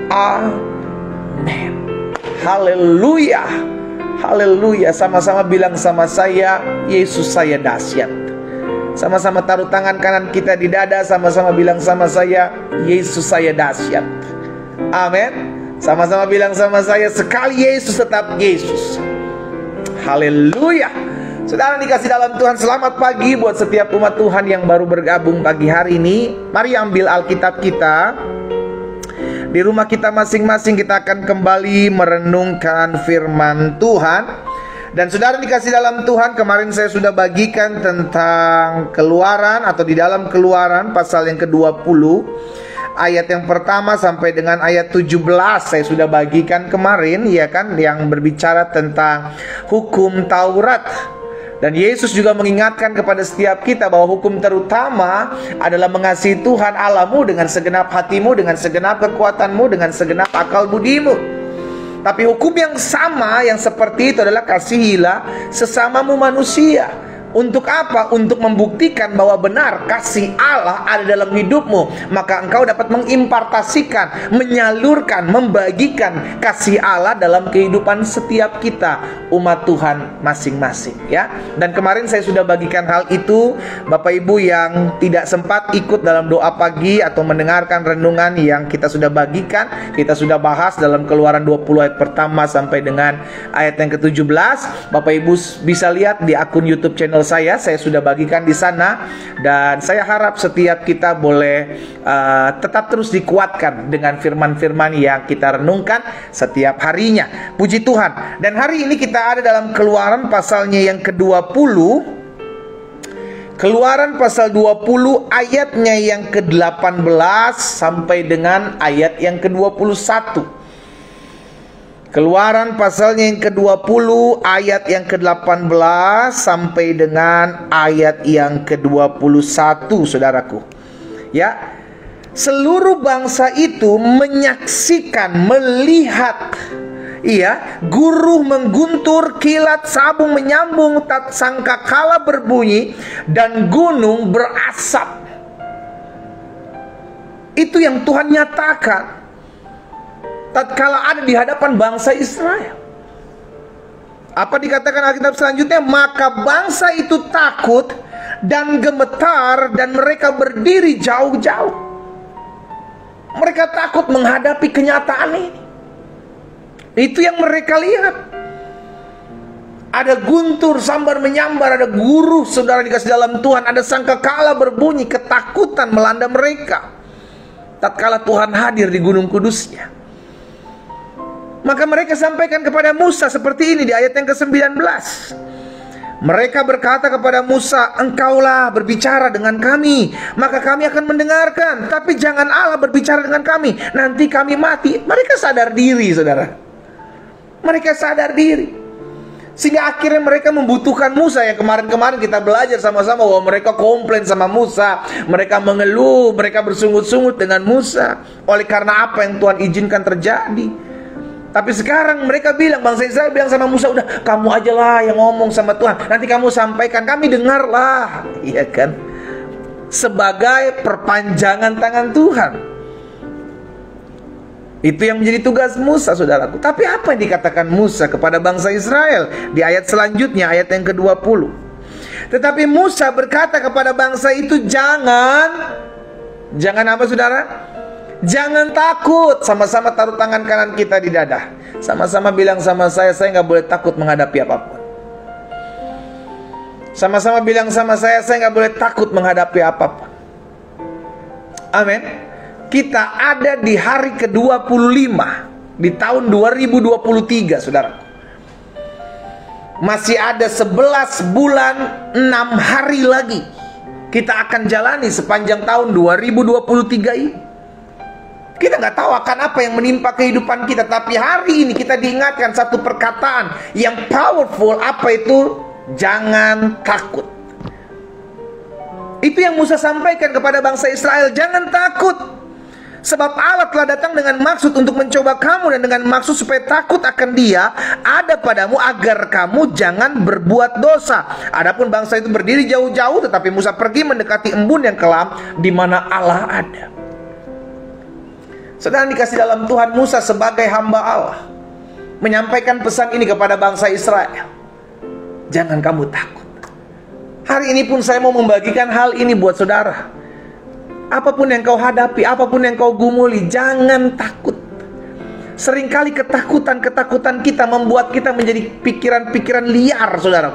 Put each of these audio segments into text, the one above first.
Amin. Haleluya. Haleluya. Sama-sama bilang sama saya, Yesus saya dahsyat. Sama-sama taruh tangan kanan kita di dada, sama-sama bilang sama saya, Yesus saya dahsyat. Amin. Sama-sama bilang sama saya, sekali Yesus tetap Yesus. Haleluya. Saudara dikasih dalam Tuhan, selamat pagi buat setiap umat Tuhan yang baru bergabung pagi hari ini. Mari ambil Alkitab kita. Di rumah kita masing-masing kita akan kembali merenungkan firman Tuhan. Dan saudara dikasih dalam Tuhan, kemarin saya sudah bagikan tentang Keluaran, atau di dalam Keluaran pasal yang ke-20, ayat yang pertama sampai dengan ayat 17 saya sudah bagikan kemarin, ya kan, yang berbicara tentang hukum Taurat. Dan Yesus juga mengingatkan kepada setiap kita bahwa hukum terutama adalah mengasihi Tuhan Allahmu dengan segenap hatimu, dengan segenap kekuatanmu, dengan segenap akal budimu. Tapi hukum yang sama, yang seperti itu adalah kasihilah sesamamu manusia. Untuk apa? Untuk membuktikan bahwa benar kasih Allah ada dalam hidupmu. Maka engkau dapat mengimpartasikan, menyalurkan, membagikan kasih Allah dalam kehidupan setiap kita, umat Tuhan masing-masing, ya. Dan kemarin saya sudah bagikan hal itu. Bapak Ibu yang tidak sempat ikut dalam doa pagi atau mendengarkan renungan yang kita sudah bagikan, kita sudah bahas dalam Keluaran 20 ayat pertama sampai dengan ayat yang ke-17. Bapak Ibu bisa lihat di akun YouTube channel saya sudah bagikan di sana. Dan saya harap setiap kita boleh tetap terus dikuatkan dengan firman-firman yang kita renungkan setiap harinya. Puji Tuhan. Dan hari ini kita ada dalam Keluaran pasalnya yang ke-20. Keluaran pasal 20 ayatnya yang ke-18 sampai dengan ayat yang ke-21. Keluaran pasalnya yang ke-20 ayat yang ke-18 sampai dengan ayat yang ke-21, saudaraku. Ya. Seluruh bangsa itu menyaksikan, melihat, iya, guruh mengguntur, kilat sabung menyambung, tak sangka kala berbunyi, dan gunung berasap. Itu yang Tuhan nyatakan tatkala ada di hadapan bangsa Israel. Apa dikatakan Alkitab selanjutnya? Maka bangsa itu takut dan gemetar, dan mereka berdiri jauh-jauh. Mereka takut menghadapi kenyataan ini. Itu yang mereka lihat. Ada guntur sambar menyambar, ada guruh, saudara dikasih dalam Tuhan, ada sangkakala berbunyi, ketakutan melanda mereka tatkala Tuhan hadir di gunung kudusnya. Maka mereka sampaikan kepada Musa seperti ini di ayat yang ke-19. Mereka berkata kepada Musa, engkaulah berbicara dengan kami, maka kami akan mendengarkan. Tapi jangan Allah berbicara dengan kami, nanti kami mati. Mereka sadar diri, saudara. Mereka sadar diri. Sehingga akhirnya mereka membutuhkan Musa. Yang kemarin-kemarin kita belajar sama-sama bahwa mereka komplain sama Musa, mereka mengeluh, mereka bersungut-sungut dengan Musa oleh karena apa yang Tuhan izinkan terjadi. Tapi sekarang mereka bilang, bangsa Israel bilang sama Musa, udah kamu aja lah yang ngomong sama Tuhan, nanti kamu sampaikan, kami dengarlah, iya kan? Sebagai perpanjangan tangan Tuhan. Itu yang menjadi tugas Musa, saudaraku. Tapi apa yang dikatakan Musa kepada bangsa Israel di ayat selanjutnya, ayat yang ke-20? Tetapi Musa berkata kepada bangsa itu, jangan apa, saudara? Jangan takut. Sama-sama taruh tangan kanan kita di dada. Sama-sama bilang sama saya nggak boleh takut menghadapi apapun. Sama-sama bilang sama saya nggak boleh takut menghadapi apapun. Amin. Kita ada di hari ke-25 di tahun 2023, saudara. Masih ada 11 bulan 6 hari lagi kita akan jalani sepanjang tahun 2023 ini. Kita nggak tahu akan apa yang menimpa kehidupan kita. Tapi hari ini kita diingatkan satu perkataan yang powerful. Apa itu? Jangan takut. Itu yang Musa sampaikan kepada bangsa Israel. Jangan takut. Sebab Allah telah datang dengan maksud untuk mencoba kamu, dan dengan maksud supaya takut akan Dia ada padamu, agar kamu jangan berbuat dosa. Adapun bangsa itu berdiri jauh-jauh, tetapi Musa pergi mendekati embun yang kelam di mana Allah ada. Saudara dikasih dalam Tuhan, Musa sebagai hamba Allah menyampaikan pesan ini kepada bangsa Israel. Jangan kamu takut. Hari ini pun saya mau membagikan hal ini buat saudara. Apapun yang kau hadapi, apapun yang kau gumuli, jangan takut. Seringkali ketakutan-ketakutan kita membuat kita menjadi pikiran-pikiran liar, saudara.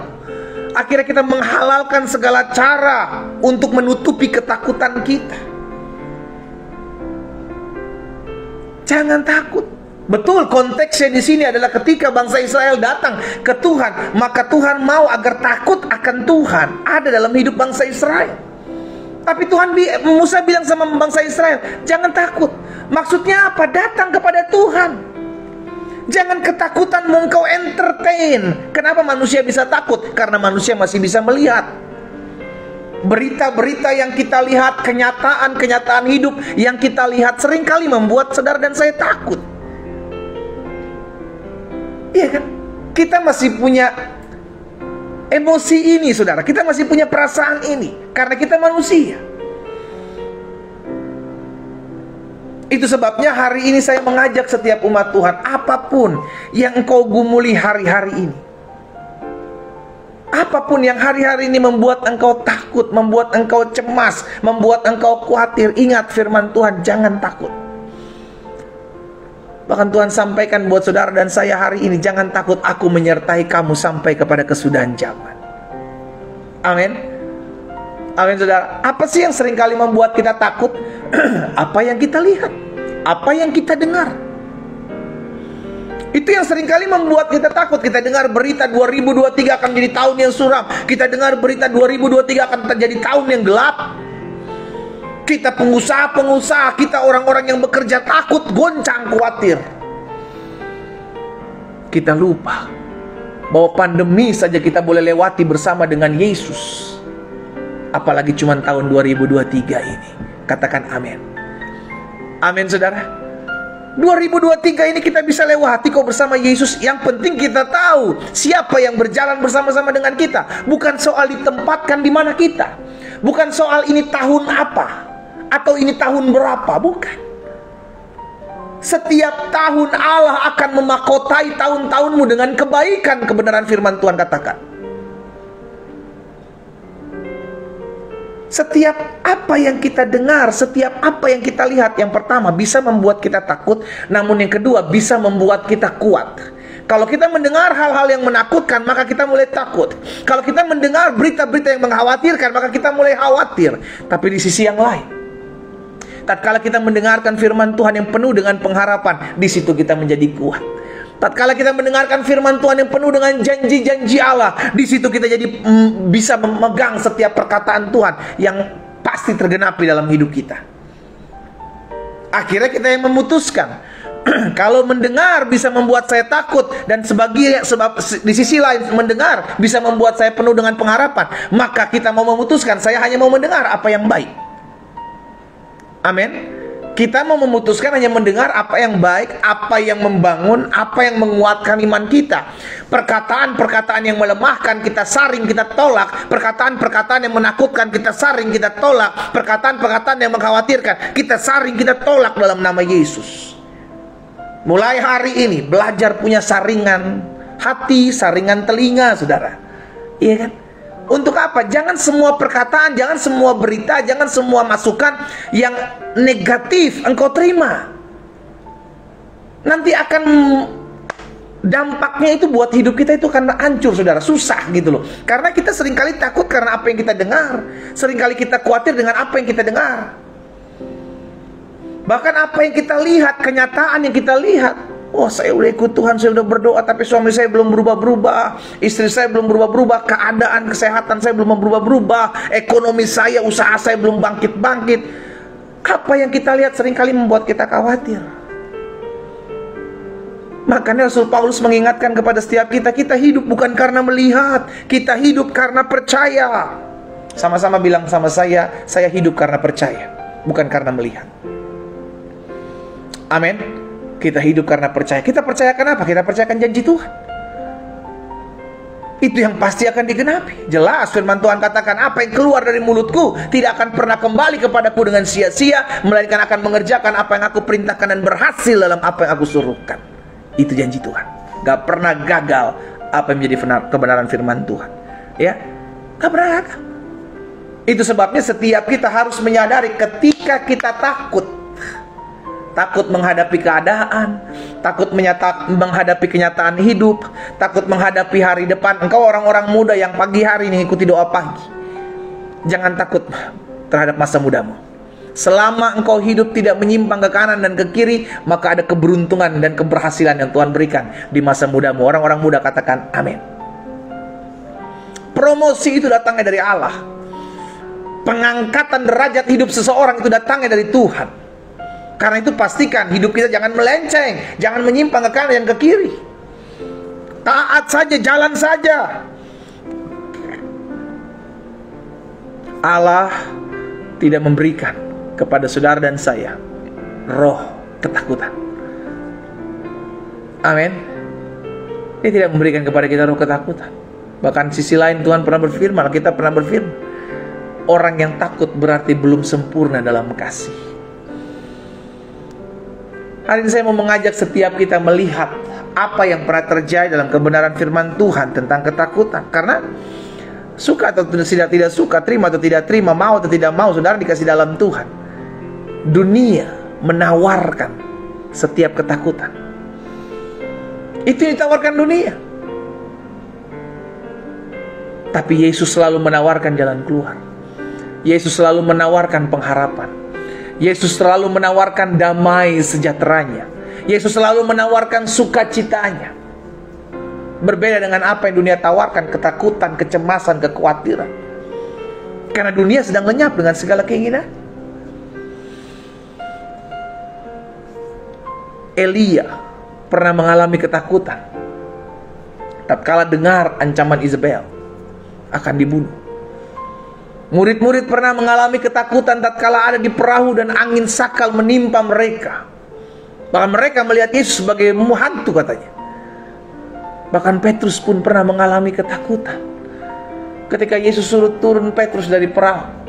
Akhirnya kita menghalalkan segala cara untuk menutupi ketakutan kita. Jangan takut. Betul, konteksnya di sini adalah ketika bangsa Israel datang ke Tuhan, maka Tuhan mau agar takut akan Tuhan ada dalam hidup bangsa Israel. Tapi Musa bilang sama bangsa Israel, jangan takut. Maksudnya apa? Datang kepada Tuhan. Jangan ketakutanmu engkau entertain. Kenapa manusia bisa takut? Karena manusia masih bisa melihat. Berita-berita yang kita lihat, kenyataan-kenyataan hidup yang kita lihat seringkali membuat saudara dan saya takut. Iya kan? Kita masih punya emosi ini, saudara. Kita masih punya perasaan ini karena kita manusia. Itu sebabnya hari ini saya mengajak setiap umat Tuhan, apapun yang engkau gumuli hari-hari ini, apapun yang hari-hari ini membuat engkau takut, membuat engkau cemas, membuat engkau khawatir, ingat firman Tuhan, jangan takut. Bahkan Tuhan sampaikan buat saudara dan saya hari ini, jangan takut, aku menyertai kamu sampai kepada kesudahan zaman. Amin. Amin, saudara. Apa sih yang seringkali membuat kita takut? Apa yang kita lihat, apa yang kita dengar, itu yang seringkali membuat kita takut. Kita dengar berita 2023 akan menjadi tahun yang suram. Kita dengar berita 2023 akan terjadi tahun yang gelap. Kita pengusaha-pengusaha, kita orang-orang yang bekerja takut, goncang, khawatir. Kita lupa bahwa pandemi saja kita boleh lewati bersama dengan Yesus. Apalagi cuma tahun 2023 ini. Katakan amin. Amin, saudara. 2023 ini kita bisa lewati kok bersama Yesus. Yang penting kita tahu siapa yang berjalan bersama-sama dengan kita. Bukan soal ditempatkan di mana kita. Bukan soal ini tahun apa atau ini tahun berapa. Bukan. Setiap tahun Allah akan memakotai tahun-tahunmu dengan kebaikan, kebenaran firman Tuhan katakan. Setiap apa yang kita dengar, setiap apa yang kita lihat, yang pertama bisa membuat kita takut, namun yang kedua bisa membuat kita kuat. Kalau kita mendengar hal-hal yang menakutkan, maka kita mulai takut. Kalau kita mendengar berita-berita yang mengkhawatirkan, maka kita mulai khawatir. Tapi di sisi yang lain, tatkala kita mendengarkan firman Tuhan yang penuh dengan pengharapan, di situ kita menjadi kuat. Tatkala kita mendengarkan firman Tuhan yang penuh dengan janji-janji Allah, di situ kita jadi bisa memegang setiap perkataan Tuhan yang pasti tergenapi dalam hidup kita. Akhirnya kita yang memutuskan. Kalau mendengar bisa membuat saya takut, dan sebab di sisi lain mendengar bisa membuat saya penuh dengan pengharapan, maka kita mau memutuskan, saya hanya mau mendengar apa yang baik. Amin. Kita mau memutuskan hanya mendengar apa yang baik, apa yang membangun, apa yang menguatkan iman kita. Perkataan-perkataan yang melemahkan kita saring, kita tolak. Perkataan-perkataan yang menakutkan kita saring, kita tolak. Perkataan-perkataan yang mengkhawatirkan kita saring, kita tolak dalam nama Yesus. Mulai hari ini belajar punya saringan hati, saringan telinga, saudara. Iya kan? Untuk apa? Jangan semua perkataan, jangan semua berita, jangan semua masukan yang negatif engkau terima. Nanti akan dampaknya itu buat hidup kita itu karena hancur, saudara. Susah gitu loh. Karena kita seringkali takut karena apa yang kita dengar. Seringkali kita khawatir dengan apa yang kita dengar. Bahkan apa yang kita lihat, kenyataan yang kita lihat. Oh, saya udah ikut Tuhan, saya udah berdoa, tapi suami saya belum berubah-berubah, istri saya belum berubah-berubah, keadaan kesehatan saya belum berubah-berubah, ekonomi saya, usaha saya belum bangkit-bangkit. Apa yang kita lihat seringkali membuat kita khawatir. Makanya Rasul Paulus mengingatkan kepada setiap kita, kita hidup bukan karena melihat, kita hidup karena percaya. Sama-sama bilang sama saya hidup karena percaya, bukan karena melihat. Amin. Kita hidup karena percaya. Kita percayakan apa? Kita percayakan janji Tuhan. itu yang pasti akan digenapi. Jelas firman Tuhan katakan, apa yang keluar dari mulutku tidak akan pernah kembali kepadaku dengan sia-sia, melainkan akan mengerjakan apa yang aku perintahkan dan berhasil dalam apa yang aku suruhkan. Itu janji Tuhan. Gak pernah gagal apa yang menjadi kebenaran firman Tuhan. Ya, gak pernah gagal. Itu sebabnya setiap kita harus menyadari ketika kita takut menghadapi keadaan, takut menghadapi kenyataan hidup, takut menghadapi hari depan. Engkau orang-orang muda yang pagi hari ini ikuti doa pagi, jangan takut terhadap masa mudamu. Selama engkau hidup tidak menyimpang ke kanan dan ke kiri, maka ada keberuntungan dan keberhasilan yang Tuhan berikan di masa mudamu. Orang-orang muda katakan amin. Promosi itu datangnya dari Allah. Pengangkatan derajat hidup seseorang itu datangnya dari Tuhan. Karena itu pastikan hidup kita jangan melenceng, jangan menyimpang ke kanan dan ke kiri. Taat saja, jalan saja. Allah tidak memberikan kepada saudara dan saya roh ketakutan. Amin. Dia tidak memberikan kepada kita roh ketakutan. Bahkan sisi lain Tuhan pernah berfirman, kita pernah berfirman, orang yang takut berarti belum sempurna dalam kasih. Hari ini saya mau mengajak setiap kita melihat apa yang pernah terjadi dalam kebenaran firman Tuhan tentang ketakutan. Karena suka atau tidak suka, terima atau tidak terima, mau atau tidak mau, saudara dikasih dalam Tuhan. Dunia menawarkan setiap ketakutan. Itu yang ditawarkan dunia. Tapi Yesus selalu menawarkan jalan keluar. Yesus selalu menawarkan pengharapan. Yesus selalu menawarkan damai sejahteranya. Yesus selalu menawarkan sukacitanya. Berbeda dengan apa yang dunia tawarkan, ketakutan, kecemasan, kekhawatiran. Karena dunia sedang lenyap dengan segala keinginan. Elia pernah mengalami ketakutan tatkala dengar ancaman Izebel akan dibunuh. Murid-murid pernah mengalami ketakutan tatkala ada di perahu dan angin sakal menimpa mereka. Bahkan mereka melihat Yesus sebagai hantu katanya. Bahkan Petrus pun pernah mengalami ketakutan ketika Yesus suruh turun Petrus dari perahu.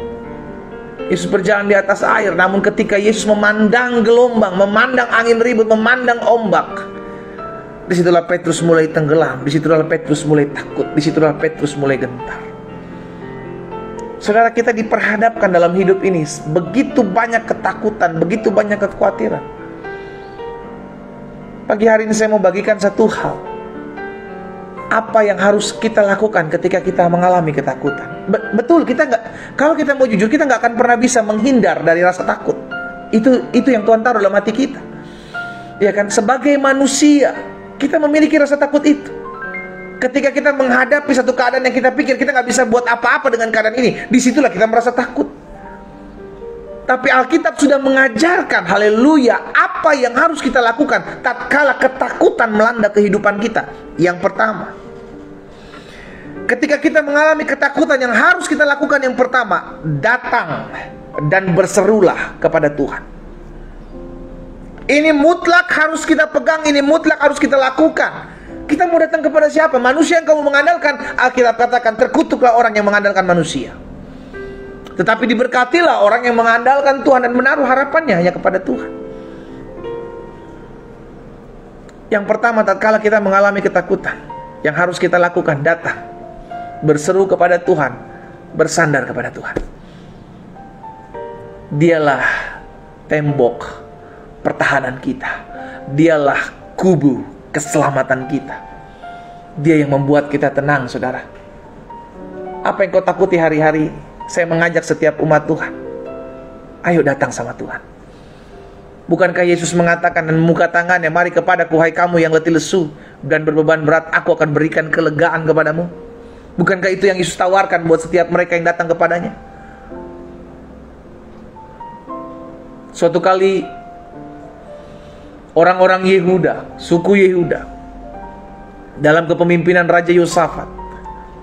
Yesus berjalan di atas air, namun ketika Yesus memandang gelombang, memandang angin ribut, memandang ombak, disitulah Petrus mulai tenggelam, disitulah Petrus mulai takut, disitulah Petrus mulai gentar. Saudara, kita diperhadapkan dalam hidup ini begitu banyak ketakutan, begitu banyak kekhawatiran. Pagi hari ini saya mau bagikan satu hal. Apa yang harus kita lakukan ketika kita mengalami ketakutan? Betul, kita nggak. Kalau kita mau jujur, kita nggak akan pernah bisa menghindar dari rasa takut. Itu yang Tuhan taruh dalam hati kita. Ya kan, sebagai manusia kita memiliki rasa takut itu. Ketika kita menghadapi satu keadaan yang kita pikir kita nggak bisa buat apa-apa dengan keadaan ini, disitulah kita merasa takut. Tapi Alkitab sudah mengajarkan, haleluya, apa yang harus kita lakukan tatkala ketakutan melanda kehidupan kita. Yang pertama, ketika kita mengalami ketakutan, yang harus kita lakukan yang pertama, datang dan berserulah kepada Tuhan. Ini mutlak harus kita pegang, ini mutlak harus kita lakukan. Kita mau datang kepada siapa? Manusia yang kamu mengandalkan. Alkitab katakan, terkutuklah orang yang mengandalkan manusia. Tetapi diberkatilah orang yang mengandalkan Tuhan dan menaruh harapannya hanya kepada Tuhan. Yang pertama, tatkala kita mengalami ketakutan, yang harus kita lakukan, datang, berseru kepada Tuhan, bersandar kepada Tuhan. Dialah tembok pertahanan kita. Dialah kubu keselamatan kita. Dia yang membuat kita tenang, saudara. Apa yang kau takuti hari-hari? Saya mengajak setiap umat Tuhan, ayo datang sama Tuhan. Bukankah Yesus mengatakan dan membuka tangannya, mari kepadaku hai kamu yang letih lesu dan berbeban berat, aku akan berikan kelegaan kepadamu. Bukankah itu yang Yesus tawarkan buat setiap mereka yang datang kepadanya? Suatu kali orang-orang Yehuda, suku Yehuda, dalam kepemimpinan Raja Yosafat,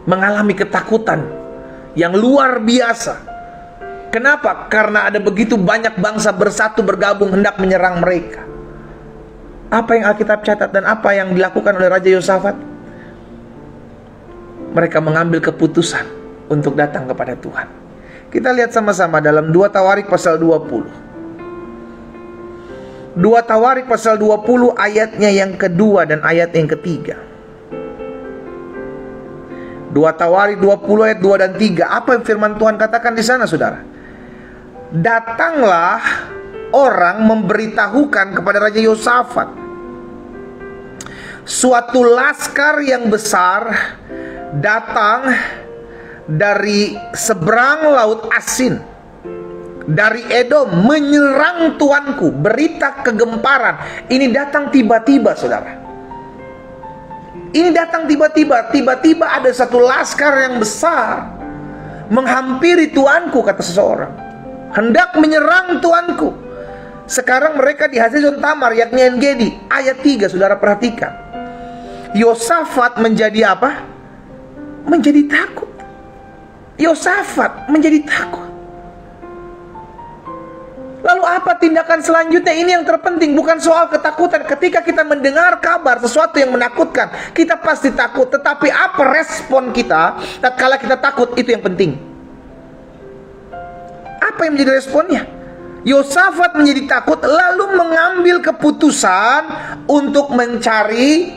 mengalami ketakutan yang luar biasa. Kenapa? Karena ada begitu banyak bangsa bersatu bergabung hendak menyerang mereka. Apa yang Alkitab catat dan apa yang dilakukan oleh Raja Yosafat? mereka mengambil keputusan untuk datang kepada Tuhan. Kita lihat sama-sama dalam 2 Tawarik pasal 20. 2 Tawarik pasal 20 ayatnya yang kedua dan ayat yang ketiga. 2 Tawarik 20 ayat 2 dan 3. Apa yang firman Tuhan katakan di sana, saudara? Datanglah orang memberitahukan kepada Raja Yosafat, suatu laskar yang besar datang dari seberang laut Asin, dari Edom, menyerang tuanku. Berita kegemparan. Ini datang tiba-tiba, saudara. Ini datang tiba-tiba. Tiba-tiba ada satu laskar yang besar menghampiri tuanku, kata seseorang, hendak menyerang tuanku. Sekarang mereka di Hazezon Tamar, yakni En-Gedi. Ayat 3, saudara perhatikan. Yosafat menjadi apa? Menjadi takut. Yosafat menjadi takut. Lalu apa tindakan selanjutnya? Ini yang terpenting, bukan soal ketakutan. Ketika kita mendengar kabar sesuatu yang menakutkan, kita pasti takut. Tetapi apa respon kita tatkala kita takut, itu yang penting. Apa yang menjadi responnya? Yosafat menjadi takut, lalu mengambil keputusan untuk mencari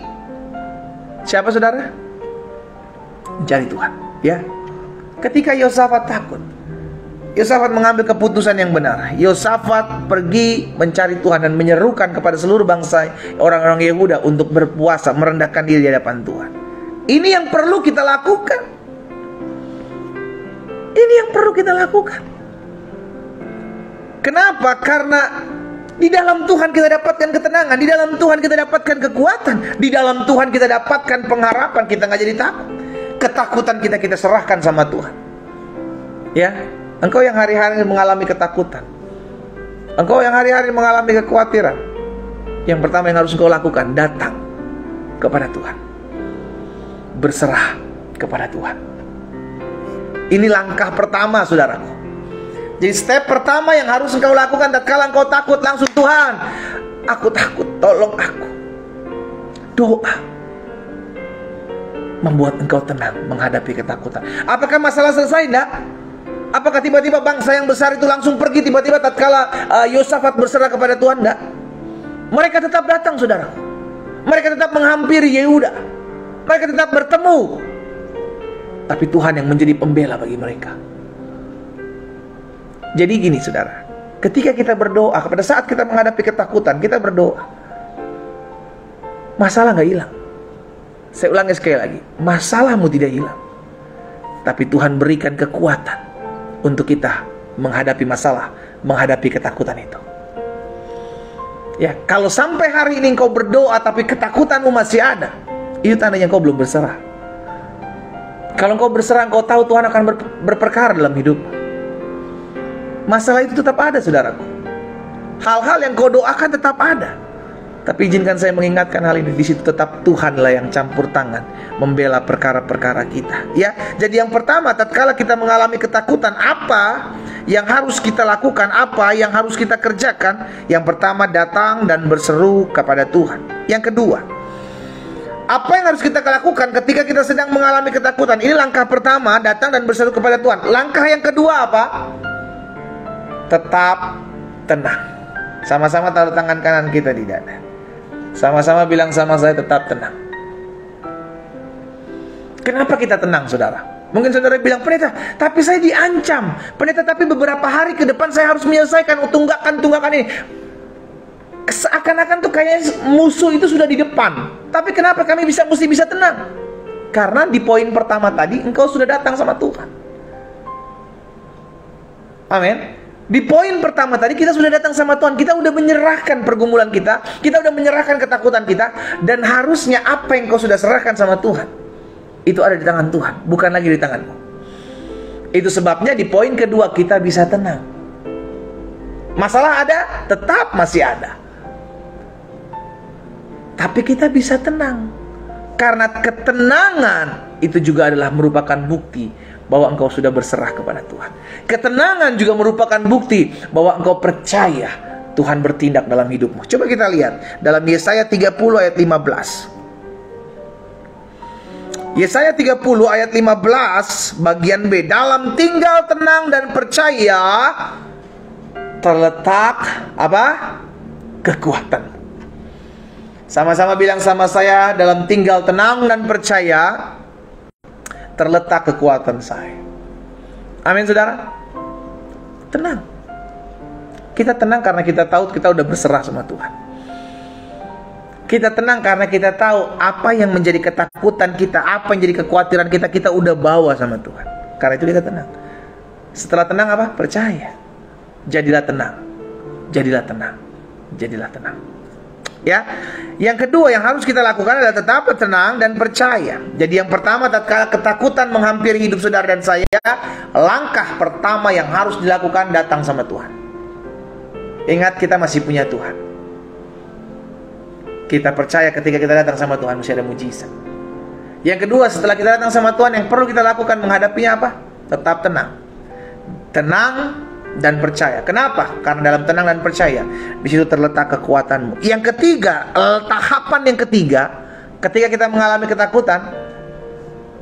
siapa, saudara? Mencari Tuhan, ya. Ketika Yosafat takut, Yosafat mengambil keputusan yang benar. Yosafat pergi mencari Tuhan dan menyerukan kepada seluruh bangsa orang-orang Yehuda untuk berpuasa, merendahkan diri di hadapan Tuhan. Ini yang perlu kita lakukan. Ini yang perlu kita lakukan. Kenapa? Karena di dalam Tuhan kita dapatkan ketenangan, di dalam Tuhan kita dapatkan kekuatan, di dalam Tuhan kita dapatkan pengharapan. Kita nggak jadi takut. Ketakutan kita serahkan sama Tuhan. Ya, engkau yang hari-hari mengalami ketakutan, engkau yang hari-hari mengalami kekhawatiran, yang pertama yang harus engkau lakukan, datang kepada Tuhan, berserah kepada Tuhan. Ini langkah pertama, saudaraku. Jadi step pertama yang harus engkau lakukan tatkala engkau takut, langsung, Tuhan, aku takut, tolong aku. Doa membuat engkau tenang menghadapi ketakutan. Apakah masalah selesai? Tidak. Apakah tiba-tiba bangsa yang besar itu langsung pergi tiba-tiba tatkala Yosafat berserah kepada Tuhan? Tidak. Mereka tetap datang, saudara. Mereka tetap menghampiri Yehuda. Mereka tetap bertemu. Tapi Tuhan yang menjadi pembela bagi mereka. Jadi gini, saudara, ketika kita berdoa, pada saat kita menghadapi ketakutan, kita berdoa, masalah nggak hilang. Saya ulangi sekali lagi, masalahmu tidak hilang, tapi Tuhan berikan kekuatan untuk kita menghadapi masalah, menghadapi ketakutan itu. Ya, kalau sampai hari ini engkau berdoa tapi ketakutanmu masih ada, itu tandanya engkau belum berserah. Kalau engkau berserah, engkau tahu Tuhan akan berperkara dalam hidupmu. Masalah itu tetap ada, saudaraku. Hal-hal yang kau doakan tetap ada. Tapi izinkan saya mengingatkan hal ini, di situ tetap Tuhanlah yang campur tangan membela perkara-perkara kita. Ya, jadi yang pertama, tatkala kita mengalami ketakutan, apa yang harus kita lakukan, apa yang harus kita kerjakan? Yang pertama, datang dan berseru kepada Tuhan. Yang kedua, apa yang harus kita lakukan ketika kita sedang mengalami ketakutan? Ini langkah pertama, datang dan berseru kepada Tuhan. Langkah yang kedua apa? Tetap tenang. Sama-sama taruh tangan kanan kita di dada. Sama-sama bilang sama saya, tetap tenang. Kenapa kita tenang, saudara? Mungkin saudara bilang, pendeta, tapi saya diancam. Pendeta, tapi beberapa hari ke depan saya harus menyelesaikan tunggakan ini. Seakan-akan tuh kayaknya musuh itu sudah di depan. Tapi kenapa kami mesti bisa tenang? Karena di poin pertama tadi, engkau sudah datang sama Tuhan. Amin. Di poin pertama tadi kita sudah datang sama Tuhan. Kita sudah menyerahkan pergumulan kita, kita sudah menyerahkan ketakutan kita. Dan harusnya apa yang kau sudah serahkan sama Tuhan, itu ada di tangan Tuhan, bukan lagi di tanganmu. Itu sebabnya di poin kedua kita bisa tenang. Masalah ada, tetap masih ada, tapi kita bisa tenang. Karena ketenangan itu juga adalah merupakan bukti bahwa engkau sudah berserah kepada Tuhan. Ketenangan juga merupakan bukti bahwa engkau percaya Tuhan bertindak dalam hidupmu. Coba kita lihat dalam Yesaya 30 ayat 15. Yesaya 30 ayat 15 bagian B. Dalam tinggal tenang dan percaya terletak apa? Kekuatan. Sama-sama bilang sama saya, dalam tinggal tenang dan percaya terletak kekuatan saya. Amin saudara. Tenang. Kita tenang karena kita tahu kita udah berserah sama Tuhan. Kita tenang karena kita tahu apa yang menjadi ketakutan kita, apa yang jadi kekhawatiran kita, kita udah bawa sama Tuhan. Karena itu kita tenang. Setelah tenang apa? Percaya. Jadilah tenang. Jadilah tenang. Jadilah tenang. Ya. Yang kedua yang harus kita lakukan adalah tetap tenang dan percaya. Jadi yang pertama, tatkala ketakutan menghampiri hidup saudara dan saya, langkah pertama yang harus dilakukan datang sama Tuhan. Ingat, kita masih punya Tuhan. Kita percaya ketika kita datang sama Tuhan mesti ada mujizat. Yang kedua, setelah kita datang sama Tuhan, yang perlu kita lakukan menghadapinya apa? Tetap tenang. Tenang dan percaya. Kenapa? Karena dalam tenang dan percaya, di situ terletak kekuatanmu. Yang ketiga, tahapan yang ketiga, ketika kita mengalami ketakutan,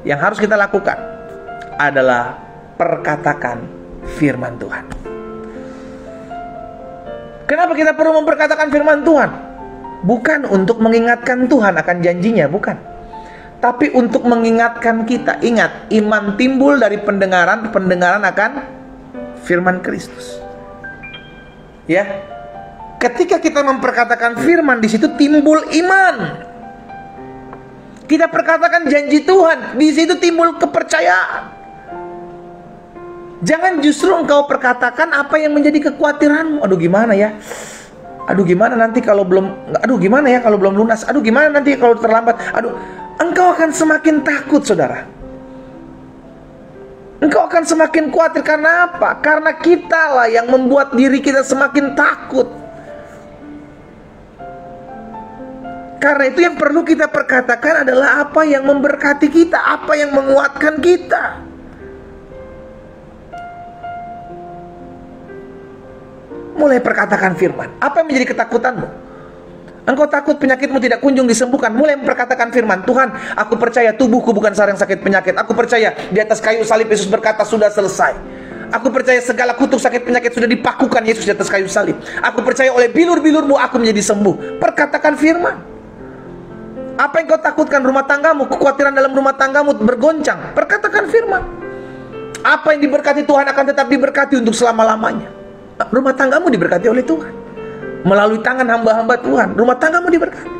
yang harus kita lakukan adalah perkatakan firman Tuhan. Kenapa kita perlu memperkatakan firman Tuhan? Bukan untuk mengingatkan Tuhan akan janjinya, bukan. Tapi untuk mengingatkan kita. Ingat, iman timbul dari pendengaran, pendengaran akan firman Kristus. Ya. Ketika kita memperkatakan firman, di situ timbul iman. Kita perkatakan janji Tuhan, di situ timbul kepercayaan. Jangan justru engkau perkatakan apa yang menjadi kekhawatiranmu. Aduh gimana ya? Aduh gimana nanti kalau belum, aduh gimana ya kalau belum lunas, aduh gimana nanti kalau terlambat, aduh, engkau akan semakin takut saudara. Engkau akan semakin khawatir. Karena apa? Karena kitalah yang membuat diri kita semakin takut. Karena itu yang perlu kita perkatakan adalah apa yang memberkati kita, apa yang menguatkan kita. Mulai perkatakan firman. Apa yang menjadi ketakutanmu? Engkau takut penyakitmu tidak kunjung disembuhkan. Mulai memperkatakan firman. Tuhan, aku percaya tubuhku bukan sarang sakit penyakit. Aku percaya di atas kayu salib Yesus berkata sudah selesai. Aku percaya segala kutuk sakit penyakit sudah dipakukan Yesus di atas kayu salib. Aku percaya oleh bilur-bilurmu aku menjadi sembuh. Perkatakan firman. Apa yang kau takutkan rumah tanggamu, kekhawatiran dalam rumah tanggamu bergoncang, perkatakan firman. Apa yang diberkati Tuhan akan tetap diberkati untuk selama-lamanya. Rumah tanggamu diberkati oleh Tuhan melalui tangan hamba-hamba Tuhan. Rumah tanggamu diberkati.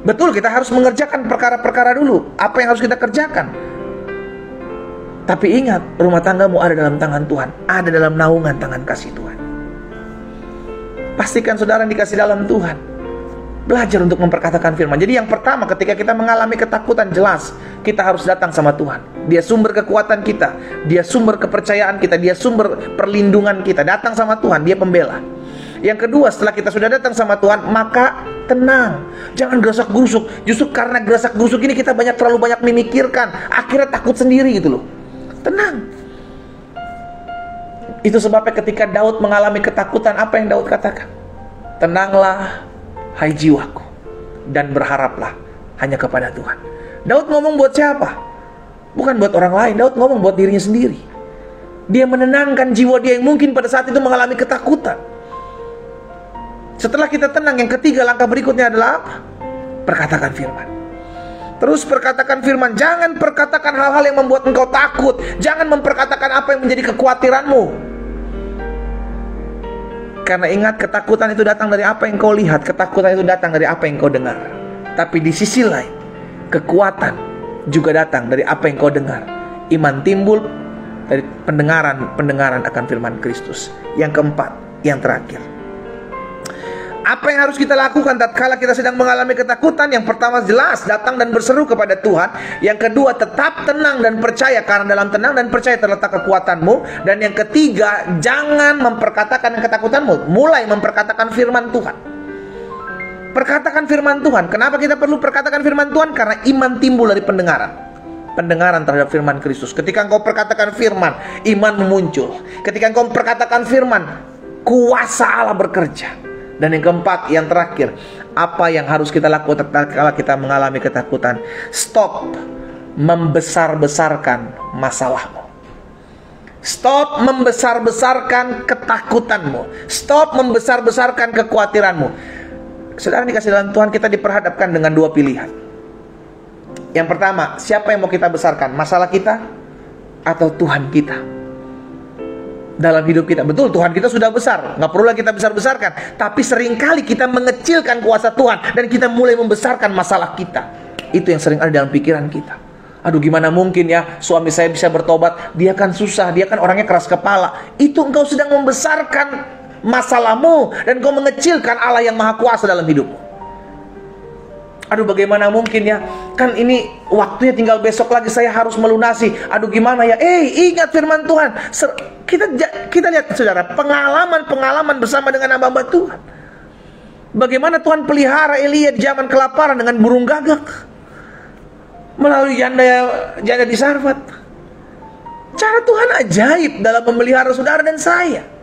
Betul, kita harus mengerjakan perkara-perkara dulu. Apa yang harus kita kerjakan? Tapi ingat, rumah tanggamu ada dalam tangan Tuhan, ada dalam naungan tangan kasih Tuhan. Pastikan saudara dikasih dalam Tuhan. Belajar untuk memperkatakan firman. Jadi yang pertama, ketika kita mengalami ketakutan, jelas kita harus datang sama Tuhan. Dia sumber kekuatan kita, dia sumber kepercayaan kita, dia sumber perlindungan kita. Datang sama Tuhan, dia pembela. Yang kedua, setelah kita sudah datang sama Tuhan, maka tenang. Jangan gerasak-gerusuk. Justru karena gerasak-gerusuk ini kita terlalu banyak memikirkan, akhirnya takut sendiri gitu loh. Tenang. Itu sebabnya ketika Daud mengalami ketakutan, apa yang Daud katakan? Tenanglah, hai jiwaku, dan berharaplah hanya kepada Tuhan. Daud ngomong buat siapa? Bukan buat orang lain. Daud ngomong buat dirinya sendiri. Dia menenangkan jiwa dia yang mungkin pada saat itu mengalami ketakutan. Setelah kita tenang, yang ketiga, langkah berikutnya adalah apa? Perkatakan firman. Terus perkatakan firman. Jangan perkatakan hal-hal yang membuat engkau takut. Jangan memperkatakan apa yang menjadi kekhawatiranmu. Karena ingat, ketakutan itu datang dari apa yang kau lihat. Ketakutan itu datang dari apa yang kau dengar. Tapi di sisi lain, kekuatan juga datang dari apa yang kau dengar. Iman timbul dari pendengaran akan firman Kristus. Yang keempat, yang terakhir, apa yang harus kita lakukan tatkala kita sedang mengalami ketakutan? Yang pertama, jelas datang dan berseru kepada Tuhan. Yang kedua, tetap tenang dan percaya, karena dalam tenang dan percaya terletak kekuatanmu. Dan yang ketiga, jangan memperkatakan ketakutanmu, mulai memperkatakan firman Tuhan. Perkatakan firman Tuhan. Kenapa kita perlu perkatakan firman Tuhan? Karena iman timbul dari pendengaran. Pendengaran terhadap firman Kristus. Ketika engkau perkatakan firman, iman muncul. Ketika engkau perkatakan firman, kuasa Allah bekerja. Dan yang keempat, yang terakhir, apa yang harus kita lakukan kalau kita mengalami ketakutan? Stop membesar-besarkan masalahmu. Stop membesar-besarkan ketakutanmu. Stop membesar-besarkan kekhawatiranmu. Saudara dikasih dalam Tuhan, kita diperhadapkan dengan dua pilihan. Yang pertama, siapa yang mau kita besarkan? Masalah kita atau Tuhan kita dalam hidup kita? Betul, Tuhan kita sudah besar, nggak perlu lagi kita besar-besarkan. Tapi seringkali kita mengecilkan kuasa Tuhan dan kita mulai membesarkan masalah kita. Itu yang sering ada dalam pikiran kita. Aduh, gimana mungkin ya suami saya bisa bertobat, dia kan susah, dia kan orangnya keras kepala. Itu engkau sedang membesarkan masalahmu dan engkau mengecilkan Allah yang maha kuasa dalam hidupmu. Aduh, bagaimana mungkin ya, kan ini waktunya tinggal besok lagi, saya harus melunasi. Aduh, gimana ya? Ingat firman Tuhan. Kita lihat saudara, pengalaman bersama dengan hamba-hamba Tuhan. Bagaimana Tuhan pelihara Elia di zaman kelaparan dengan burung gagak, melalui janda di Sarfat. Cara Tuhan ajaib dalam memelihara saudara dan saya.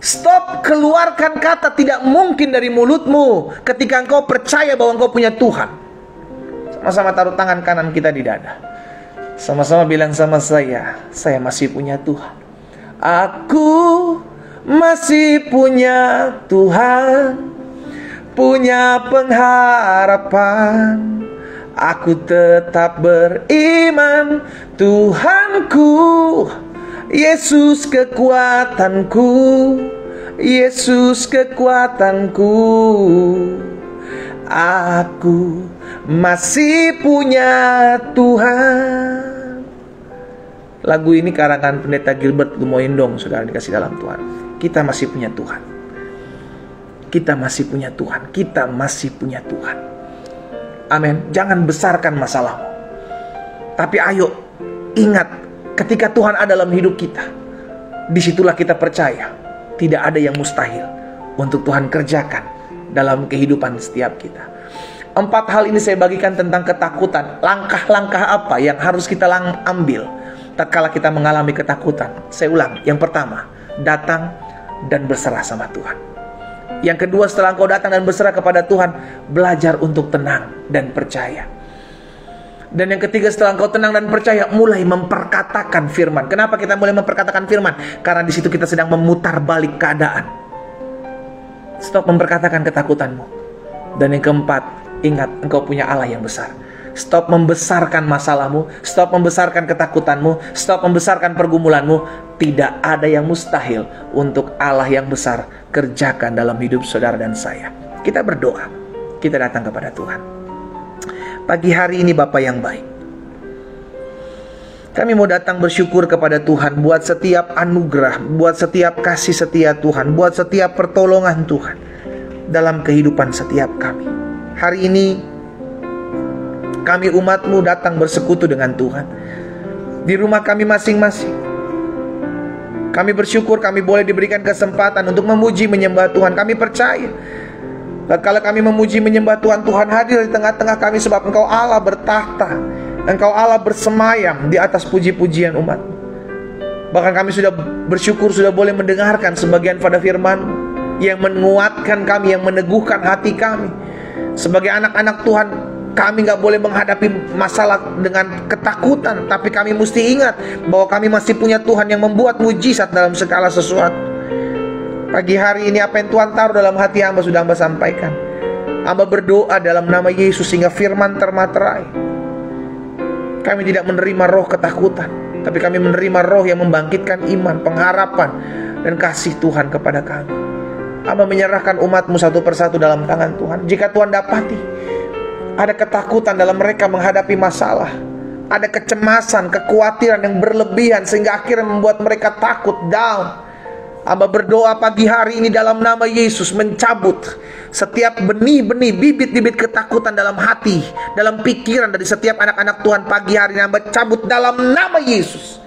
Stop keluarkan kata tidak mungkin dari mulutmu ketika engkau percaya bahwa engkau punya Tuhan. Sama-sama taruh tangan kanan kita di dada. Sama-sama bilang sama saya masih punya Tuhan. Aku masih punya Tuhan, punya pengharapan. Aku tetap beriman, Tuhanku, Yesus kekuatanku, Yesus kekuatanku. Aku masih punya Tuhan. Lagu ini karangan Pendeta Gilbert Lumoindong, saudara dikasih dalam Tuhan. Kita masih punya Tuhan. Kita masih punya Tuhan. Kita masih punya Tuhan. Amin. Jangan besarkan masalahmu. Tapi ayo ingat, ketika Tuhan ada dalam hidup kita, disitulah kita percaya tidak ada yang mustahil untuk Tuhan kerjakan dalam kehidupan setiap kita. 4 hal ini saya bagikan tentang ketakutan. Langkah-langkah apa yang harus kita ambil tatkala kita mengalami ketakutan. Saya ulang, yang pertama, datang dan berserah sama Tuhan. Yang kedua, setelah engkau datang dan berserah kepada Tuhan, belajar untuk tenang dan percaya. Dan yang ketiga, setelah engkau tenang dan percaya, mulai memperkatakan firman. Kenapa kita mulai memperkatakan firman? Karena di situ kita sedang memutar balik keadaan. Stop memperkatakan ketakutanmu. Dan yang keempat, ingat engkau punya Allah yang besar. Stop membesarkan masalahmu, stop membesarkan ketakutanmu, stop membesarkan pergumulanmu. Tidak ada yang mustahil untuk Allah yang besar kerjakan dalam hidup saudara dan saya. Kita berdoa, kita datang kepada Tuhan. Pagi hari ini Bapa yang baik, kami mau datang bersyukur kepada Tuhan buat setiap anugerah, buat setiap kasih setia Tuhan, buat setiap pertolongan Tuhan dalam kehidupan setiap kami. Hari ini kami umat-Mu datang bersekutu dengan Tuhan di rumah kami masing-masing. Kami bersyukur kami boleh diberikan kesempatan untuk memuji menyembah Tuhan. Kami percaya kalau kami memuji menyembah Tuhan, Tuhan hadir di tengah-tengah kami sebab Engkau Allah bertahta, Engkau Allah bersemayam di atas puji-pujian umat. Bahkan kami sudah bersyukur sudah boleh mendengarkan sebagian pada firman yang menguatkan kami, yang meneguhkan hati kami. Sebagai anak-anak Tuhan, kami gak boleh menghadapi masalah dengan ketakutan, tapi kami mesti ingat bahwa kami masih punya Tuhan yang membuat mujizat dalam segala sesuatu. Pagi hari ini apa yang Tuhan taruh dalam hati hamba sudah hamba sampaikan. Hamba berdoa dalam nama Yesus sehingga firman termaterai. Kami tidak menerima roh ketakutan, tapi kami menerima roh yang membangkitkan iman, pengharapan, dan kasih Tuhan kepada kami. Hamba menyerahkan umat-Mu satu persatu dalam tangan Tuhan. Jika Tuhan dapati ada ketakutan dalam mereka menghadapi masalah, ada kecemasan, kekhawatiran yang berlebihan sehingga akhirnya membuat mereka takut, down, hamba berdoa pagi hari ini dalam nama Yesus mencabut setiap benih-benih, bibit-bibit ketakutan dalam hati, dalam pikiran dari setiap anak-anak Tuhan. Pagi hari ini hamba cabut dalam nama Yesus.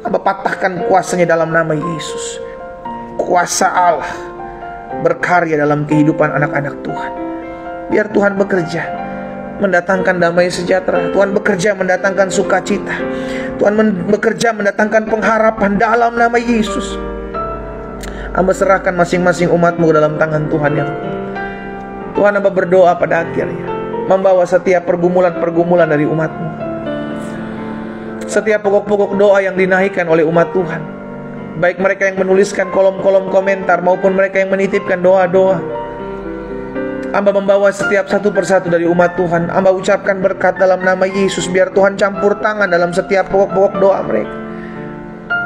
Hamba patahkan kuasanya dalam nama Yesus. Kuasa Allah berkarya dalam kehidupan anak-anak Tuhan. Biar Tuhan bekerja mendatangkan damai sejahtera. Tuhan bekerja mendatangkan sukacita. Tuhan bekerja mendatangkan pengharapan dalam nama Yesus. Hamba serahkan masing-masing umat-Mu dalam tangan Tuhan yang Tuhan. Hamba berdoa pada akhirnya membawa setiap pergumulan-pergumulan dari umat-Mu. setiap pokok-pokok doa yang dinaikkan oleh umat Tuhan, baik mereka yang menuliskan kolom-kolom komentar maupun mereka yang menitipkan doa-doa. Hamba membawa setiap satu persatu dari umat Tuhan. Hamba ucapkan berkat dalam nama Yesus. Biar Tuhan campur tangan dalam setiap pokok-pokok doa mereka.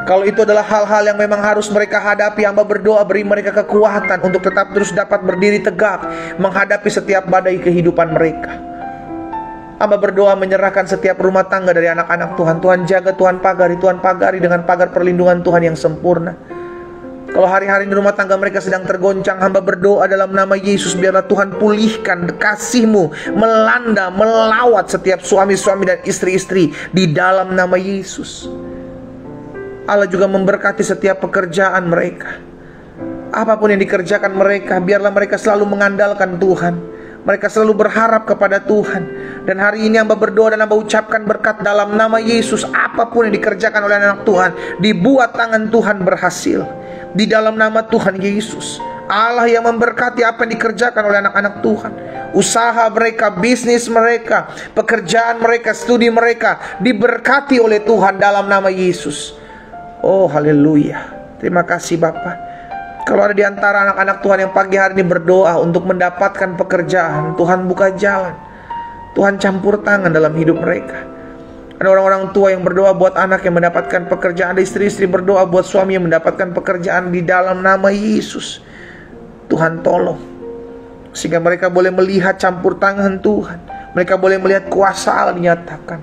Kalau itu adalah hal-hal yang memang harus mereka hadapi, hamba berdoa beri mereka kekuatan untuk tetap terus dapat berdiri tegak menghadapi setiap badai kehidupan mereka. Hamba berdoa menyerahkan setiap rumah tangga dari anak-anak Tuhan. Tuhan jaga, Tuhan pagari dengan pagar perlindungan Tuhan yang sempurna. Kalau hari-hari di rumah tangga mereka sedang tergoncang, hamba berdoa dalam nama Yesus, biarlah Tuhan pulihkan kasih-Mu melanda, melawat setiap suami-suami dan istri-istri di dalam nama Yesus. Allah juga memberkati setiap pekerjaan mereka. Apapun yang dikerjakan mereka, biarlah mereka selalu mengandalkan Tuhan. Mereka selalu berharap kepada Tuhan. Dan hari ini hamba berdoa dan hamba ucapkan berkat dalam nama Yesus. Apapun yang dikerjakan oleh anak Tuhan, dibuat tangan Tuhan berhasil. Di dalam nama Tuhan Yesus, Allah yang memberkati apa yang dikerjakan oleh anak-anak Tuhan. Usaha mereka, bisnis mereka, pekerjaan mereka, studi mereka diberkati oleh Tuhan dalam nama Yesus. Oh haleluya. Terima kasih Bapa. Kalau ada di antara anak-anak Tuhan yang pagi hari ini berdoa untuk mendapatkan pekerjaan, Tuhan buka jalan, Tuhan campur tangan dalam hidup mereka. Ada orang-orang tua yang berdoa buat anak yang mendapatkan pekerjaan. Ada istri-istri berdoa buat suami yang mendapatkan pekerjaan. Di dalam nama Yesus, Tuhan tolong, sehingga mereka boleh melihat campur tangan Tuhan. Mereka boleh melihat kuasa Allah dinyatakan.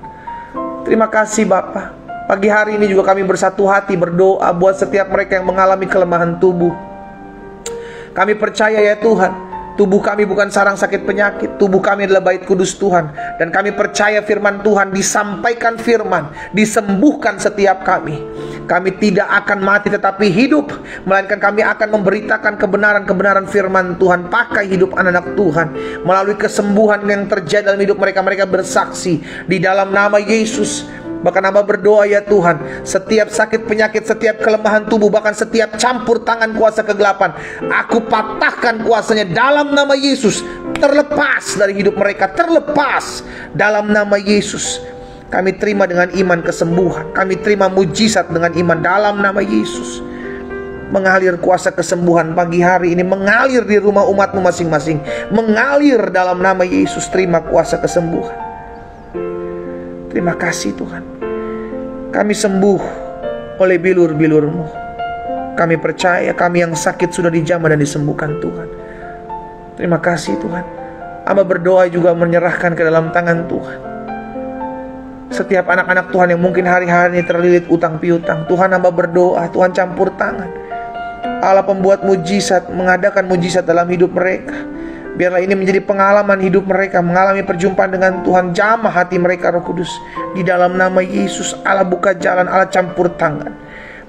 Terima kasih Bapa. Pagi hari ini juga kami bersatu hati berdoa buat setiap mereka yang mengalami kelemahan tubuh. Kami percaya ya Tuhan, tubuh kami bukan sarang sakit penyakit. Tubuh kami adalah bait kudus Tuhan. Dan kami percaya firman Tuhan, disampaikan firman, disembuhkan setiap kami. Kami tidak akan mati tetapi hidup, melainkan kami akan memberitakan kebenaran-kebenaran firman Tuhan. Pakai hidup anak-anak Tuhan. Melalui kesembuhan yang terjadi dalam hidup mereka, mereka bersaksi di dalam nama Yesus. Bahkan hamba berdoa ya Tuhan, setiap sakit penyakit, setiap kelemahan tubuh, bahkan setiap campur tangan kuasa kegelapan, aku patahkan kuasanya dalam nama Yesus. Terlepas dari hidup mereka, terlepas dalam nama Yesus. Kami terima dengan iman kesembuhan. Kami terima mujizat dengan iman dalam nama Yesus. Mengalir kuasa kesembuhan pagi hari ini, mengalir di rumah umatmu masing-masing, mengalir dalam nama Yesus. Terima kuasa kesembuhan. Terima kasih Tuhan. Kami sembuh oleh bilur-bilur-Mu. Kami percaya kami yang sakit sudah dijamah dan disembuhkan Tuhan. Terima kasih Tuhan. Hamba berdoa juga menyerahkan ke dalam tangan Tuhan setiap anak-anak Tuhan yang mungkin hari-hari ini terlilit utang piutang. Tuhan hamba berdoa, Tuhan campur tangan. Allah pembuat mujizat, mengadakan mujizat dalam hidup mereka. Biarlah ini menjadi pengalaman hidup mereka, mengalami perjumpaan dengan Tuhan. Jamah hati mereka Roh Kudus. Di dalam nama Yesus, Allah buka jalan, Allah campur tangan.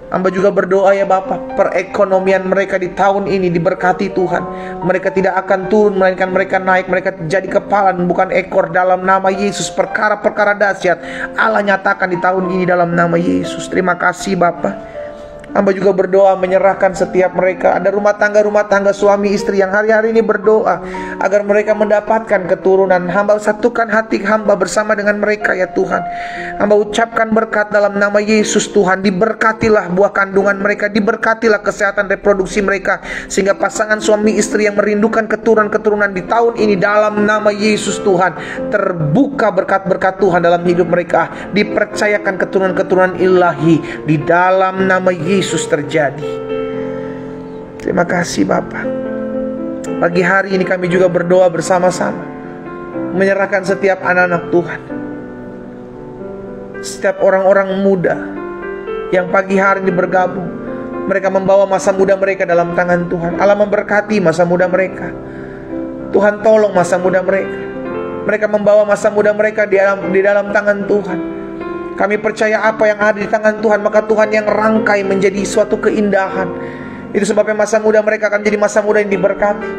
Hamba juga berdoa ya Bapa, perekonomian mereka di tahun ini diberkati Tuhan. Mereka tidak akan turun, melainkan mereka naik. Mereka jadi kepala dan bukan ekor dalam nama Yesus. Perkara-perkara dahsyat Allah nyatakan di tahun ini dalam nama Yesus. Terima kasih Bapa. Hamba juga berdoa menyerahkan setiap mereka. Ada rumah tangga suami istri yang hari-hari ini berdoa agar mereka mendapatkan keturunan. Hamba satukan hati hamba bersama dengan mereka ya Tuhan. Hamba ucapkan berkat dalam nama Yesus Tuhan. Diberkatilah buah kandungan mereka, diberkatilah kesehatan reproduksi mereka, sehingga pasangan suami istri yang merindukan keturunan-keturunan di tahun ini dalam nama Yesus Tuhan, terbuka berkat-berkat Tuhan dalam hidup mereka. Dipercayakan keturunan-keturunan ilahi di dalam nama Yesus terjadi. Terima kasih Bapa. Pagi hari ini kami juga berdoa bersama-sama, menyerahkan setiap anak-anak Tuhan, setiap orang-orang muda yang pagi hari ini bergabung. Mereka membawa masa muda mereka dalam tangan Tuhan. Allah memberkati masa muda mereka. Tuhan tolong masa muda mereka. Mereka membawa masa muda mereka di dalam tangan Tuhan. Kami percaya apa yang ada di tangan Tuhan, maka Tuhan yang rangkai menjadi suatu keindahan. Itu sebabnya masa muda mereka akan menjadi masa muda yang diberkati.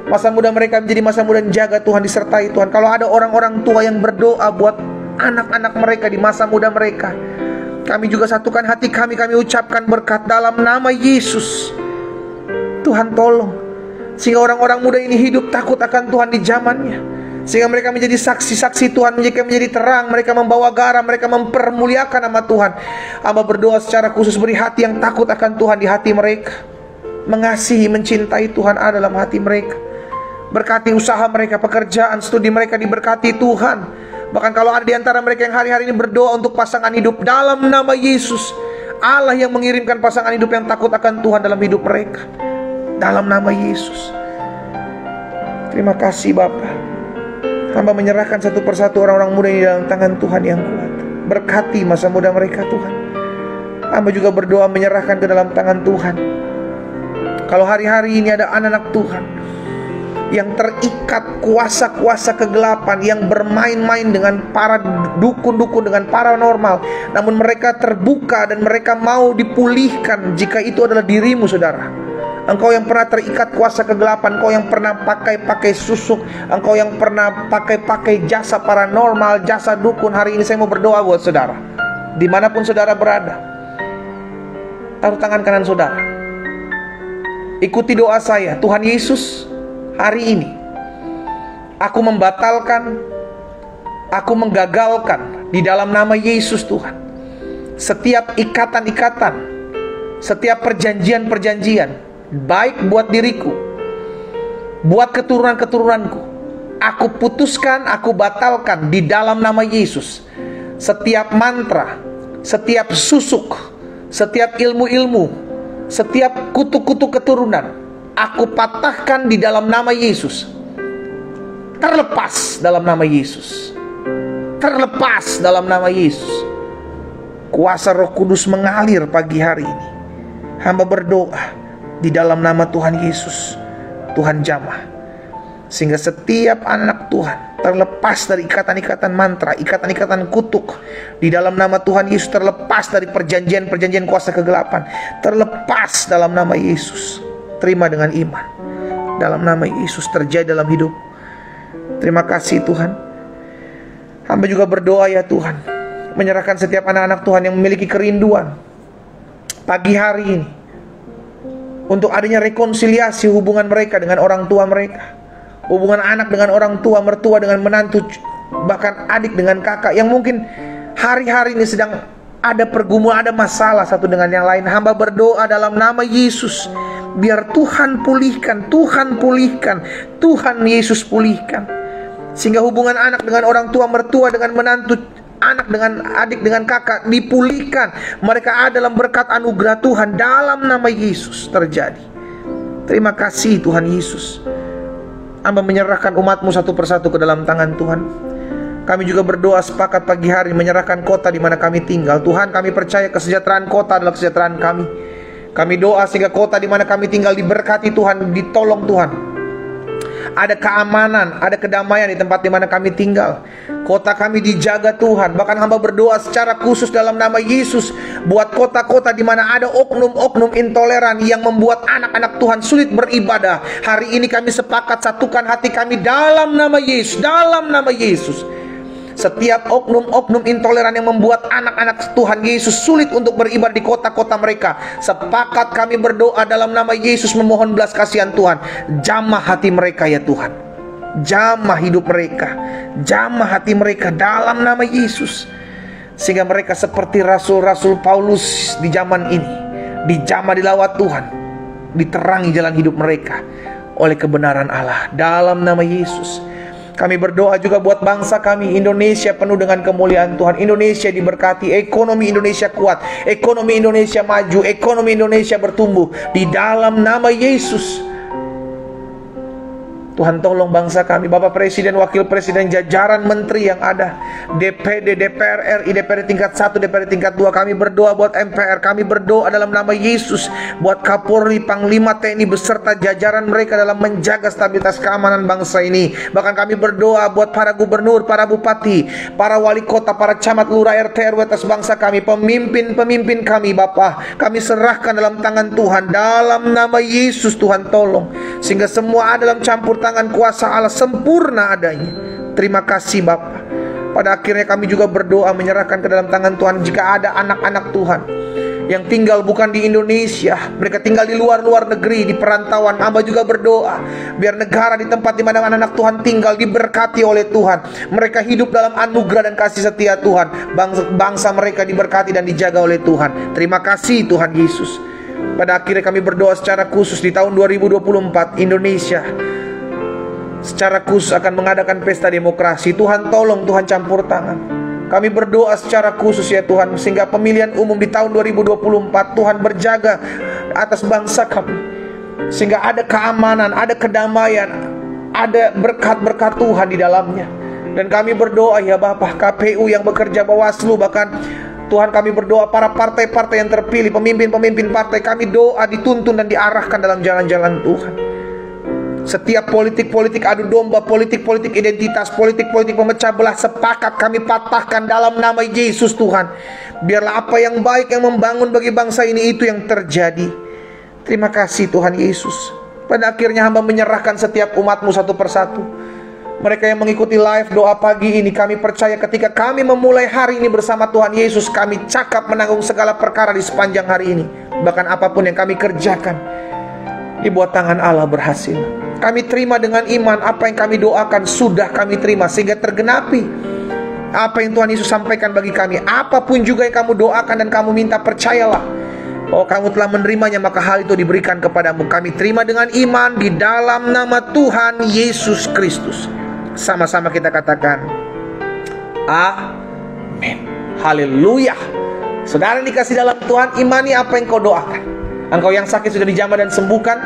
Masa muda mereka menjadi masa muda yang jaga Tuhan, disertai Tuhan. Kalau ada orang-orang tua yang berdoa buat anak-anak mereka di masa muda mereka, kami juga satukan hati kami ucapkan berkat dalam nama Yesus. Tuhan tolong, sehingga orang-orang muda ini hidup takut akan Tuhan di zamannya, sehingga mereka menjadi saksi-saksi Tuhan, mereka menjadi terang, mereka membawa garam, mereka mempermuliakan nama Tuhan. Hamba berdoa secara khusus, beri hati yang takut akan Tuhan di hati mereka, mengasihi, mencintai Tuhan ada dalam hati mereka. Berkati usaha mereka, pekerjaan, studi mereka diberkati Tuhan. Bahkan kalau ada di antara mereka yang hari-hari ini berdoa untuk pasangan hidup, dalam nama Yesus, Allah yang mengirimkan pasangan hidup yang takut akan Tuhan dalam hidup mereka, dalam nama Yesus. Terima kasih Bapa. Hamba menyerahkan satu persatu orang-orang muda ini dalam tangan Tuhan yang kuat. Berkati masa muda mereka Tuhan. Hamba juga berdoa menyerahkan ke dalam tangan Tuhan. Kalau hari-hari ini ada anak-anak Tuhan yang terikat kuasa-kuasa kegelapan, yang bermain-main dengan para dukun-dukun, dengan paranormal, namun mereka terbuka dan mereka mau dipulihkan. Jika itu adalah dirimu saudara, engkau yang pernah terikat kuasa kegelapan, engkau yang pernah pakai susuk, engkau yang pernah pakai jasa paranormal, jasa dukun, hari ini saya mau berdoa buat saudara. Dimanapun saudara berada, taruh tangan kanan saudara, ikuti doa saya. Tuhan Yesus, hari ini aku membatalkan, aku menggagalkan di dalam nama Yesus Tuhan setiap ikatan-ikatan, setiap perjanjian-perjanjian, baik buat diriku, buat keturunan-keturunanku. Aku putuskan, aku batalkan di dalam nama Yesus. Setiap mantra, setiap susuk, setiap ilmu-ilmu, setiap kutuk-kutuk keturunan, aku patahkan di dalam nama Yesus. Terlepas dalam nama Yesus. Terlepas dalam nama Yesus. Kuasa Roh Kudus mengalir pagi hari ini. Hamba berdoa di dalam nama Tuhan Yesus, Tuhan jamah, sehingga setiap anak Tuhan terlepas dari ikatan-ikatan mantra, ikatan-ikatan kutuk. Di dalam nama Tuhan Yesus, terlepas dari perjanjian-perjanjian kuasa kegelapan, terlepas dalam nama Yesus. Terima dengan iman. Dalam nama Yesus terjadi dalam hidup. Terima kasih Tuhan. Hamba juga berdoa ya Tuhan, menyerahkan setiap anak-anak Tuhan yang memiliki kerinduan pagi hari ini untuk adanya rekonsiliasi hubungan mereka dengan orang tua mereka, hubungan anak dengan orang tua, mertua dengan menantu, bahkan adik dengan kakak yang mungkin hari-hari ini sedang ada pergumulan, ada masalah satu dengan yang lain. Hamba berdoa dalam nama Yesus, biar Tuhan pulihkan, Tuhan pulihkan, Tuhan Yesus pulihkan, sehingga hubungan anak dengan orang tua, mertua dengan menantu, anak dengan adik dengan kakak dipulihkan. Mereka ada dalam berkat anugerah Tuhan, dalam nama Yesus terjadi. Terima kasih Tuhan Yesus. Hamba menyerahkan umatmu satu persatu ke dalam tangan Tuhan. Kami juga berdoa sepakat pagi hari menyerahkan kota di mana kami tinggal. Tuhan, kami percaya kesejahteraan kota adalah kesejahteraan kami. Kami doa sehingga kota di mana kami tinggal diberkati Tuhan, ditolong Tuhan. Ada keamanan, ada kedamaian di tempat di mana kami tinggal. Kota kami dijaga Tuhan. Bahkan hamba berdoa secara khusus dalam nama Yesus buat kota-kota di mana ada oknum-oknum intoleran yang membuat anak-anak Tuhan sulit beribadah. Hari ini kami sepakat satukan hati kami dalam nama Yesus, dalam nama Yesus. Setiap oknum-oknum intoleran yang membuat anak-anak Tuhan Yesus sulit untuk beribadah di kota-kota mereka, sepakat kami berdoa dalam nama Yesus memohon belas kasihan Tuhan. Jamah hati mereka ya Tuhan, jamah hidup mereka, jamah hati mereka dalam nama Yesus, sehingga mereka seperti rasul-rasul Paulus di zaman ini, dijamah dilawat Tuhan, diterangi jalan hidup mereka oleh kebenaran Allah dalam nama Yesus. Kami berdoa juga buat bangsa kami Indonesia penuh dengan kemuliaan Tuhan. Indonesia diberkati, ekonomi Indonesia kuat, ekonomi Indonesia maju, ekonomi Indonesia bertumbuh di dalam nama Yesus. Tuhan tolong bangsa kami, Bapak Presiden, Wakil Presiden, jajaran menteri yang ada, DPD, DPR RI, DPR tingkat 1, DPR tingkat 2. Kami berdoa buat MPR, kami berdoa dalam nama Yesus buat Kapolri, Panglima TNI beserta jajaran mereka dalam menjaga stabilitas keamanan bangsa ini. Bahkan kami berdoa buat para gubernur, para bupati, para wali kota, para camat, lurah, RT, RW atas bangsa kami, pemimpin-pemimpin kami. Bapak, kami serahkan dalam tangan Tuhan, dalam nama Yesus. Tuhan tolong sehingga semua ada dalam campur tangan kuasa Allah sempurna adanya. Terima kasih Bapa. Pada akhirnya kami juga berdoa menyerahkan ke dalam tangan Tuhan jika ada anak-anak Tuhan yang tinggal bukan di Indonesia, mereka tinggal di luar-luar negeri, di perantauan. Hamba juga berdoa biar negara di tempat di mana anak Tuhan tinggal diberkati oleh Tuhan. Mereka hidup dalam anugerah dan kasih setia Tuhan. Bangsa mereka diberkati dan dijaga oleh Tuhan. Terima kasih Tuhan Yesus. Pada akhirnya kami berdoa secara khusus di tahun 2024 Indonesia secara khusus akan mengadakan pesta demokrasi. Tuhan tolong, Tuhan campur tangan. Kami berdoa secara khusus ya Tuhan, sehingga pemilihan umum di tahun 2024 Tuhan berjaga atas bangsa kami, sehingga ada keamanan, ada kedamaian, ada berkat-berkat Tuhan di dalamnya. Dan kami berdoa ya Bapa, KPU yang bekerja, Bawaslu, bahkan Tuhan kami berdoa para partai-partai yang terpilih, pemimpin-pemimpin partai, kami doa dituntun dan diarahkan dalam jalan-jalan Tuhan. Setiap politik-politik adu domba, politik-politik identitas, politik-politik pemecah belah, sepakat kami patahkan dalam nama Yesus Tuhan. Biarlah apa yang baik yang membangun bagi bangsa ini itu yang terjadi. Terima kasih Tuhan Yesus. Pada akhirnya hamba menyerahkan setiap umat-Mu satu persatu. Mereka yang mengikuti live doa pagi ini, kami percaya ketika kami memulai hari ini bersama Tuhan Yesus, kami cakap menanggung segala perkara di sepanjang hari ini. Bahkan apapun yang kami kerjakan, di bawah tangan Allah berhasil. Kami terima dengan iman apa yang kami doakan sudah kami terima sehingga tergenapi apa yang Tuhan Yesus sampaikan bagi kami. Apapun juga yang kamu doakan dan kamu minta, percayalah, oh kamu telah menerimanya, maka hal itu diberikan kepadamu. Kami terima dengan iman di dalam nama Tuhan Yesus Kristus. Sama-sama kita katakan amin. Haleluya. Saudara dikasih dalam Tuhan, imani apa yang kau doakan. Engkau yang sakit sudah dijamah dan sembuhkan.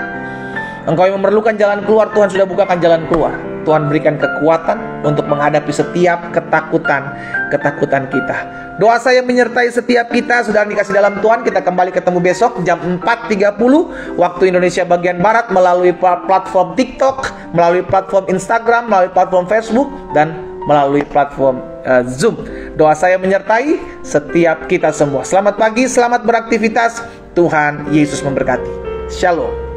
Engkau yang memerlukan jalan keluar, Tuhan sudah bukakan jalan keluar. Tuhan berikan kekuatan untuk menghadapi setiap ketakutan kita. Doa saya menyertai setiap kita. Saudara dikasih dalam Tuhan, kita kembali ketemu besok jam 4.30 waktu Indonesia bagian Barat, melalui platform TikTok, melalui platform Instagram, melalui platform Facebook, dan melalui platform Zoom. Doa saya menyertai setiap kita semua. Selamat pagi, selamat beraktivitas. Tuhan Yesus memberkati. Shalom.